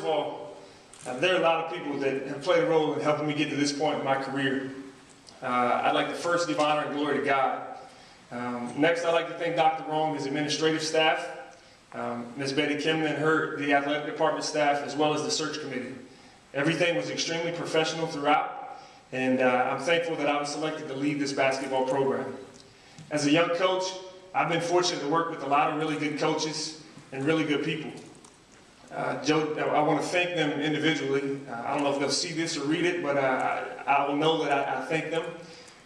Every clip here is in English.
all, there are a lot of people that have played a role in helping me get to this point in my career. I'd like to first give honor and glory to God. Next, I'd like to thank Dr. Rome, his administrative staff, Ms. Betty Kimman and the athletic department staff, as well as the search committee. Everything was extremely professional throughout, and I'm thankful that I was selected to lead this basketball program. As a young coach, I've been fortunate to work with a lot of really good coaches and really good people. Joe, I want to thank them individually. I don't know if they'll see this or read it, but I will know that I thank them.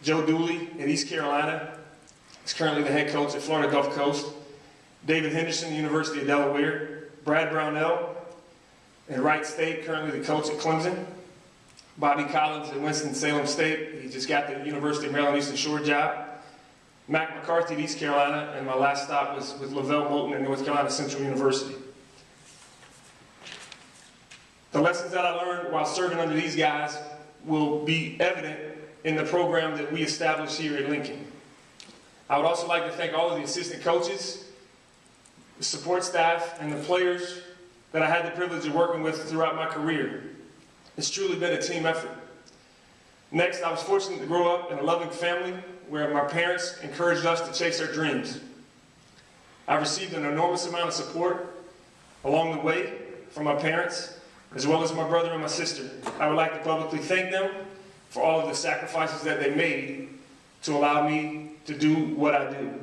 Joe Dooley at East Carolina is currently the head coach at Florida Gulf Coast. David Henderson, University of Delaware. Brad Brownell at Wright State, currently the coach at Clemson. Bobby Collins at Winston-Salem State. He just got the University of Maryland Eastern Shore job. Mac McCarthy at East Carolina, and my last stop was with Lavelle Moulton at North Carolina Central University. The lessons that I learned while serving under these guys will be evident in the program that we established here at Lincoln. I would also like to thank all of the assistant coaches, the support staff, and the players that I had the privilege of working with throughout my career. It's truly been a team effort. Next, I was fortunate to grow up in a loving family where my parents encouraged us to chase our dreams. I received an enormous amount of support along the way from my parents, as well as my brother and my sister. I would like to publicly thank them for all of the sacrifices that they made to allow me to do what I do.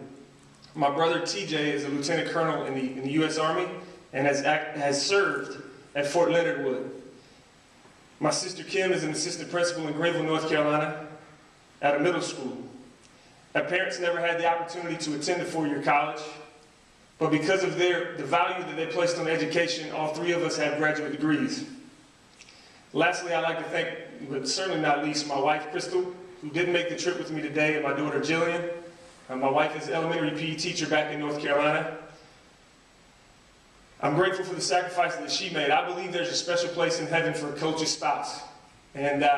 My brother TJ is a lieutenant colonel in the U.S. Army and has served at Fort Leonard Wood. My sister Kim is an assistant principal in Greenville, North Carolina at a middle school. My parents never had the opportunity to attend a four-year college, but because of the value that they placed on education, all three of us have graduate degrees. Lastly, I'd like to thank, but certainly not least, my wife Crystal, who didn't make the trip with me today, and my daughter Jillian. My wife is an elementary PE teacher back in North Carolina. I'm grateful for the sacrifices that she made. I believe there's a special place in heaven for a coach's spouse. And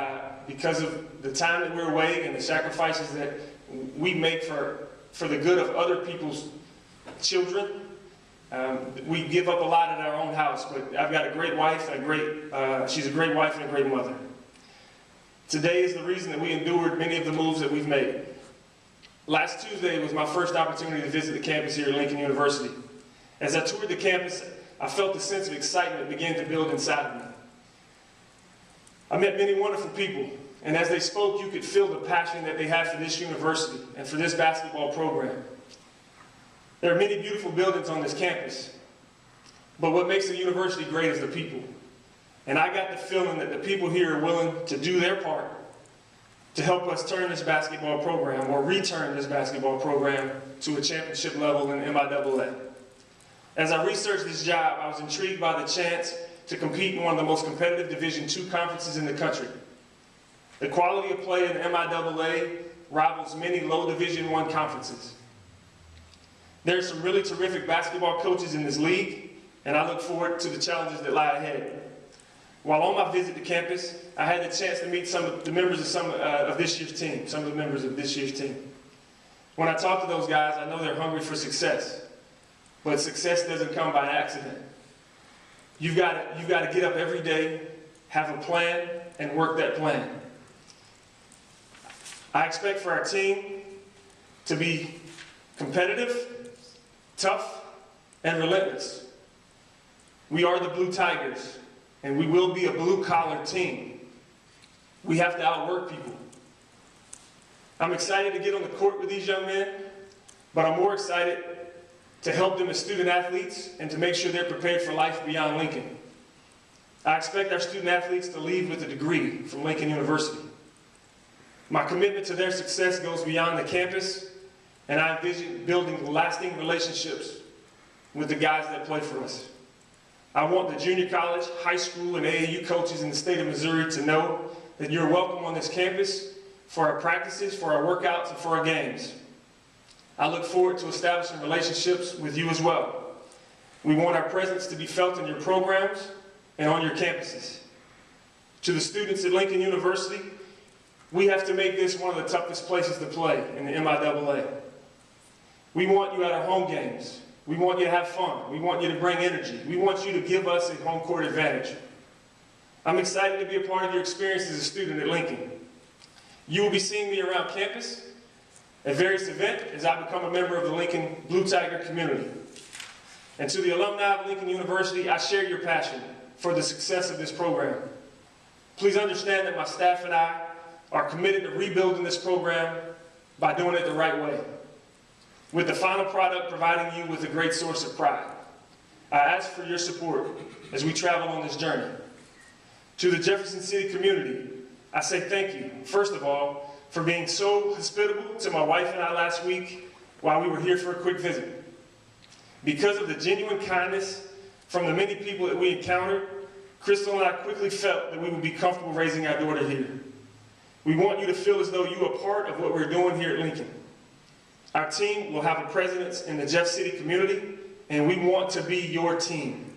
because of the time that we're away and the sacrifices that we make for the good of other people's children, we give up a lot at our own house. But I've got a great wife, and she's a great wife and a great mother. Today is the reason that we endured many of the moves that we've made. Last Tuesday was my first opportunity to visit the campus here at Lincoln University. As I toured the campus, I felt a sense of excitement begin to build inside of me. I met many wonderful people, and as they spoke, you could feel the passion that they have for this university and for this basketball program. There are many beautiful buildings on this campus, but what makes the university great is the people. And I got the feeling that the people here are willing to do their part to help us turn this basketball program, or return this basketball program, to a championship level in MIAA. As I researched this job, I was intrigued by the chance to compete in one of the most competitive Division II conferences in the country. The quality of play in MIAA rivals many low Division I conferences. There are some really terrific basketball coaches in this league, and I look forward to the challenges that lie ahead. While on my visit to campus, I had the chance to meet some of the members of this year's team, some of the members of this year's team. When I talk to those guys, I know they're hungry for success, but success doesn't come by accident. You've got to get up every day, have a plan, and work that plan. I expect for our team to be competitive, tough, and relentless. We are the Blue Tigers, and we will be a blue-collar team. We have to outwork people. I'm excited to get on the court with these young men, but I'm more excited to help them as student athletes and to make sure they're prepared for life beyond Lincoln. I expect our student athletes to leave with a degree from Lincoln University. My commitment to their success goes beyond the campus, and I envision building lasting relationships with the guys that play for us. I want the junior college, high school, and AAU coaches in the state of Missouri to know that you're welcome on this campus for our practices, for our workouts, and for our games. I look forward to establishing relationships with you as well. We want our presence to be felt in your programs and on your campuses. To the students at Lincoln University, we have to make this one of the toughest places to play in the MIAA. We want you at our home games, We want you to have fun. We want you to bring energy. We want you to give us a home court advantage. I'm excited to be a part of your experience as a student at Lincoln. You will be seeing me around campus at various events as I become a member of the Lincoln Blue Tiger community. And to the alumni of Lincoln University, I share your passion for the success of this program. Please understand that my staff and I are committed to rebuilding this program by doing it the right way, with the final product providing you with a great source of pride. I ask for your support as we travel on this journey. To the Jefferson City community, I say thank you, first of all, for being so hospitable to my wife and I last week while we were here for a quick visit. Because of the genuine kindness from the many people that we encountered, Crystal and I quickly felt that we would be comfortable raising our daughter here. We want you to feel as though you are part of what we're doing here at Lincoln. Our team will have a presence in the Jeff City community, and we want to be your team.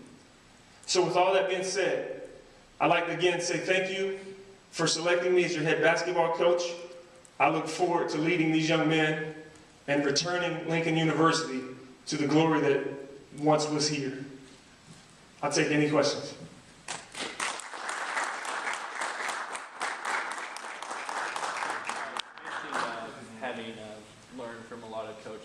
So with all that being said, I'd like to again say thank you for selecting me as your head basketball coach. I look forward to leading these young men and returning Lincoln University to the glory that once was here. I'll take any questions. Having learned from a lot of coaches.